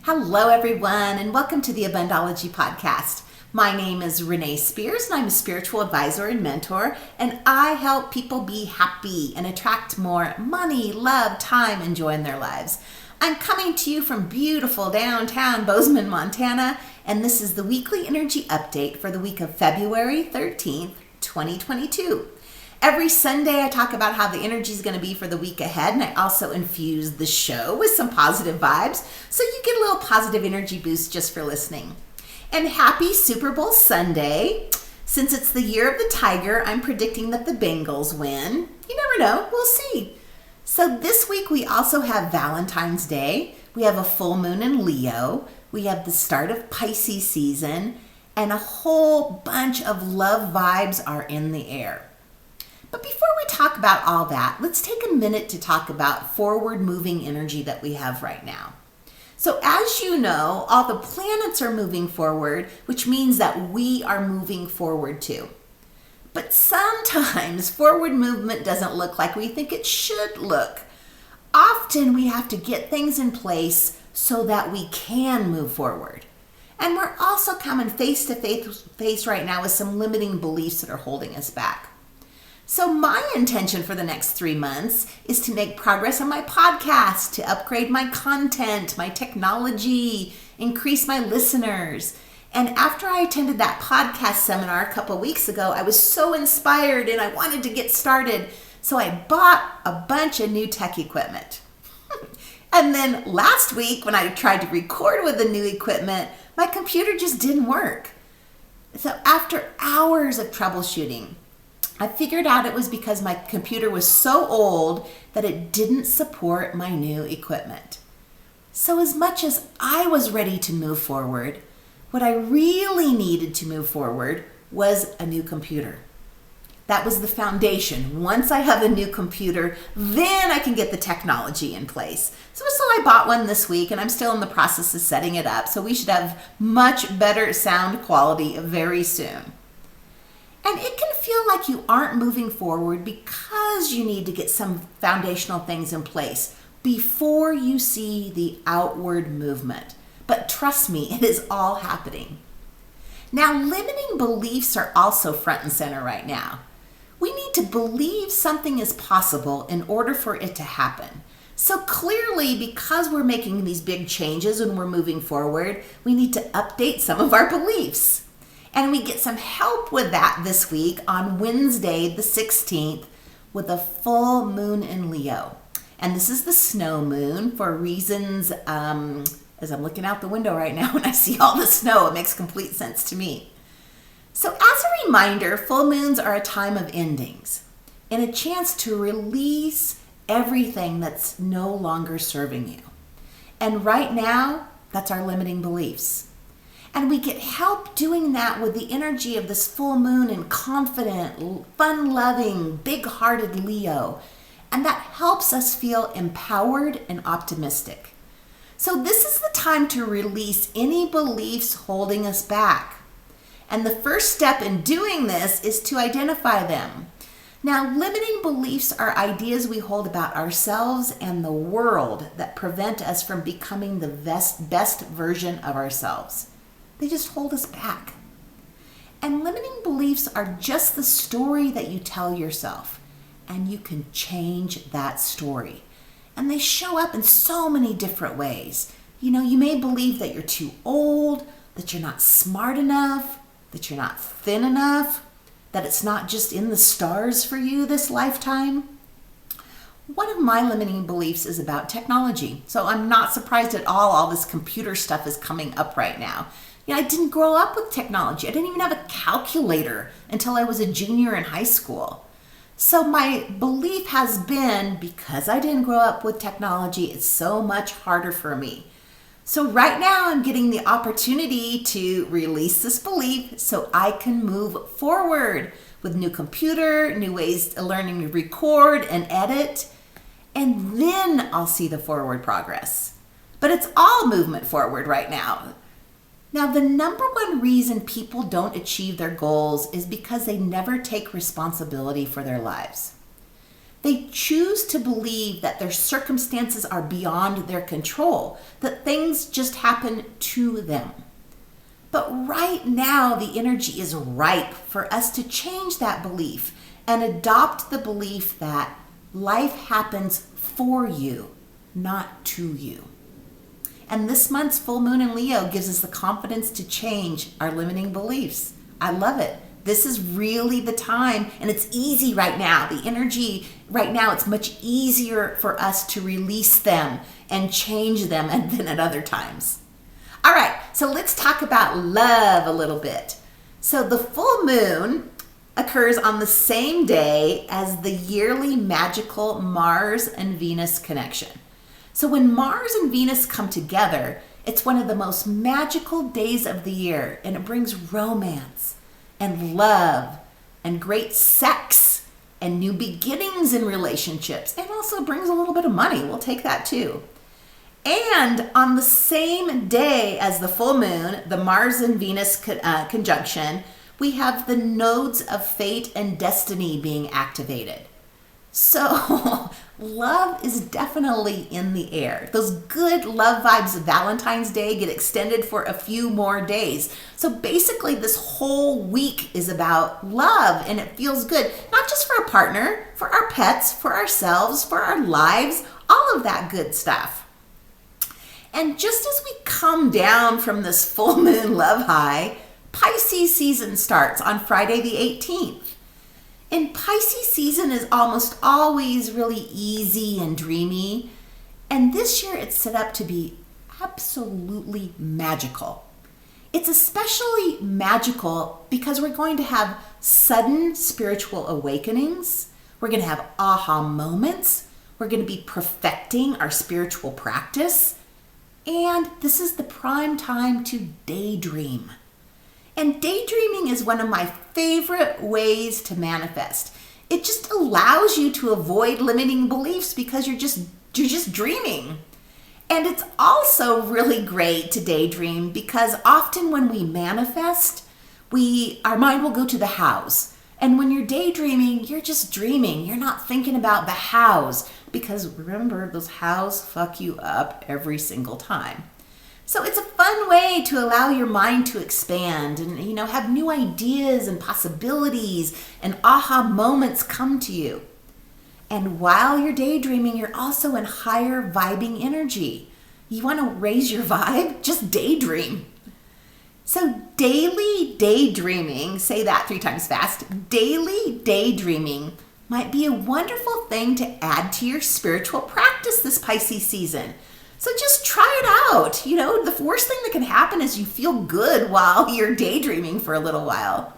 Hello, everyone, and welcome to the Abundology podcast. My name is Renee Spears, and I'm a spiritual advisor and mentor, and I help people be happy and attract more money, love, time, and joy in their lives. I'm coming to you from beautiful downtown Bozeman, Montana, and this is the weekly energy update for the week of February 13th, 2022. Every Sunday, I talk about how the energy is going to be for the week ahead, and I also infuse the show with some positive vibes, so you get a little positive energy boost just for listening. And happy Super Bowl Sunday. Since it's the year of the tiger, I'm predicting that the Bengals win. You never know. We'll see. So this week, we also have Valentine's Day. We have a full moon in Leo. We have the start of Pisces season, and a whole bunch of love vibes are in the air. But before we talk about all that, let's take a minute to talk about forward-moving energy that we have right now. So as you know, all the planets are moving forward, which means that we are moving forward too. But sometimes forward movement doesn't look like we think it should look. Often we have to get things in place so that we can move forward. And we're also coming face to face right now with some limiting beliefs that are holding us back. So my intention for the next 3 months is to make progress on my podcast, to upgrade my content, my technology, increase my listeners. And after I attended that podcast seminar a couple weeks ago, I was so inspired and I wanted to get started. So I bought a bunch of new tech equipment. And then last week when I tried to record with the new equipment, my computer just didn't work. So after hours of troubleshooting, I figured out it was because my computer was so old that it didn't support my new equipment. So as much as I was ready to move forward, what I really needed to move forward was a new computer. That was the foundation. Once I have a new computer, then I can get the technology in place. So I bought one this week and I'm still in the process of setting it up. So we should have much better sound quality very soon. And it can feel like you aren't moving forward because you need to get some foundational things in place before you see the outward movement. But trust me, it is all happening. Now, limiting beliefs are also front and center right now. We need to believe something is possible in order for it to happen. So clearly, because we're making these big changes and we're moving forward, we need to update some of our beliefs. And we get some help with that this week on Wednesday, the 16th, with a full moon in Leo. And this is the snow moon for reasons, as I'm looking out the window right now and I see all the snow, it makes complete sense to me. So as a reminder, full moons are a time of endings and a chance to release everything that's no longer serving you. And right now, that's our limiting beliefs. And we get help doing that with the energy of this full moon and confident, fun-loving, big-hearted Leo. And that helps us feel empowered and optimistic. So this is the time to release any beliefs holding us back. And the first step in doing this is to identify them. Now, limiting beliefs are ideas we hold about ourselves and the world that prevent us from becoming the best version of ourselves. They just hold us back. And limiting beliefs are just the story that you tell yourself. And you can change that story. And they show up in so many different ways. You know, you may believe that you're too old, that you're not smart enough, that you're not thin enough, that it's not just in the stars for you this lifetime. One of my limiting beliefs is about technology. So I'm not surprised at all this computer stuff is coming up right now. You know, I didn't grow up with technology. I didn't even have a calculator until I was a junior in high school. So my belief has been, because I didn't grow up with technology, it's so much harder for me. So right now I'm getting the opportunity to release this belief so I can move forward with new computer, new ways of learning to record and edit, and then I'll see the forward progress. But it's all movement forward right now. Now, the number one reason people don't achieve their goals is because they never take responsibility for their lives. They choose to believe that their circumstances are beyond their control, that things just happen to them. But right now, the energy is ripe for us to change that belief and adopt the belief that life happens for you, not to you. And this month's full moon in Leo gives us the confidence to change our limiting beliefs. I love it. This is really the time, and it's easy right now. The energy right now, it's much easier for us to release them and change them than at other times. All right, so let's talk about love a little bit. So the full moon occurs on the same day as the yearly magical Mars and Venus connection. So when Mars and Venus come together, it's one of the most magical days of the year, and it brings romance and love and great sex and new beginnings in relationships, and also brings a little bit of money. We'll take that too. And on the same day as the full moon, the Mars and Venus conjunction, we have the nodes of fate and destiny being activated. So love is definitely in the air. Those good love vibes of Valentine's Day get extended for a few more days. So basically this whole week is about love, and it feels good, not just for a partner, for our pets, for ourselves, for our lives, all of that good stuff. And just as we come down from this full moon love high, Pisces season starts on Friday the 18th. And Pisces season is almost always really easy and dreamy. And this year it's set up to be absolutely magical. It's especially magical because we're going to have sudden spiritual awakenings. We're going to have aha moments. We're going to be perfecting our spiritual practice. And this is the prime time to daydream. And daydreaming is one of my favorite ways to manifest. It just allows you to avoid limiting beliefs because you're just dreaming. And it's also really great to daydream because often when we manifest, our mind will go to the hows. And when you're daydreaming, you're just dreaming. You're not thinking about the hows because remember, those hows fuck you up every single time. So it's a fun way to allow your mind to expand and, have new ideas and possibilities and aha moments come to you. And while you're daydreaming, you're also in higher vibing energy. You want to raise your vibe? Just daydream. So daily daydreaming, say that 3 times fast, daily daydreaming might be a wonderful thing to add to your spiritual practice this Pisces season. So just try it out. The worst thing that can happen is you feel good while you're daydreaming for a little while.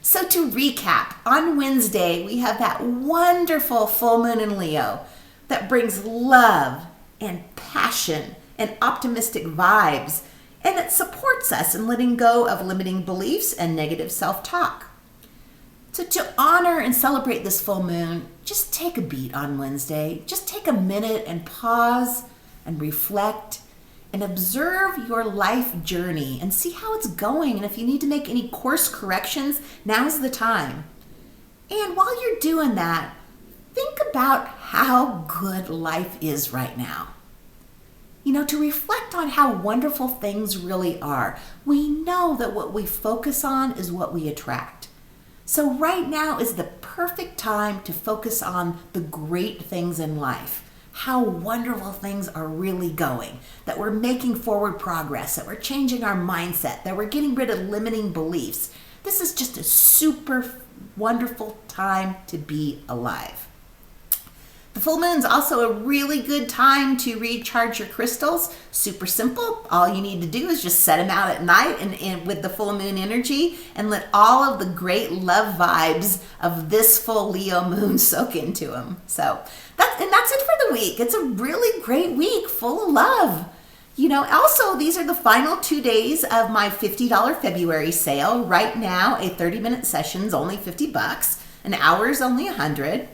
So to recap, on Wednesday, we have that wonderful full moon in Leo that brings love and passion and optimistic vibes, and it supports us in letting go of limiting beliefs and negative self-talk. So to honor and celebrate this full moon, just take a beat on Wednesday. Just take a minute and pause and reflect and observe your life journey and see how it's going. And if you need to make any course corrections, now's the time. And while you're doing that, think about how good life is right now. To reflect on how wonderful things really are. We know that what we focus on is what we attract. So right now is the perfect time to focus on the great things in life. How wonderful things are really going, that we're making forward progress, that we're changing our mindset, that we're getting rid of limiting beliefs. This is just a super wonderful time to be alive. The full moon's also a really good time to recharge your crystals. Super simple. All you need to do is just set them out at night and with the full moon energy and let all of the great love vibes of this full Leo moon soak into them. So that's it for the week. It's a really great week full of love. Also, these are the final 2 days of my $50 February sale. Right now, a 30-minute session's only $50. An hour is only $100.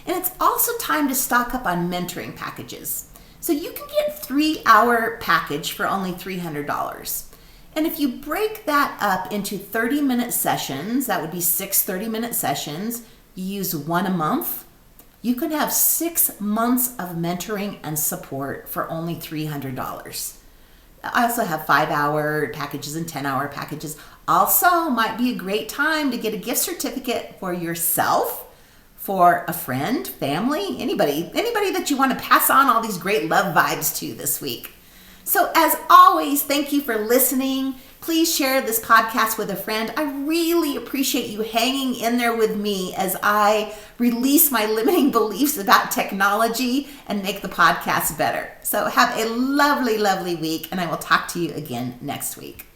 And it's also time to stock up on mentoring packages. So you can get 3-hour package for only $300. And if you break that up into 30-minute sessions, that would be 6 30-minute sessions. You use one a month. you can have 6 months of mentoring and support for only $300. I also have 5-hour packages and 10-hour packages. Also, might be a great time to get a gift certificate for yourself, for a friend, family, anybody that you want to pass on all these great love vibes to this week. So as always, thank you for listening. Please share this podcast with a friend. I really appreciate you hanging in there with me as I release my limiting beliefs about technology and make the podcast better. So have a lovely, lovely week, and I will talk to you again next week.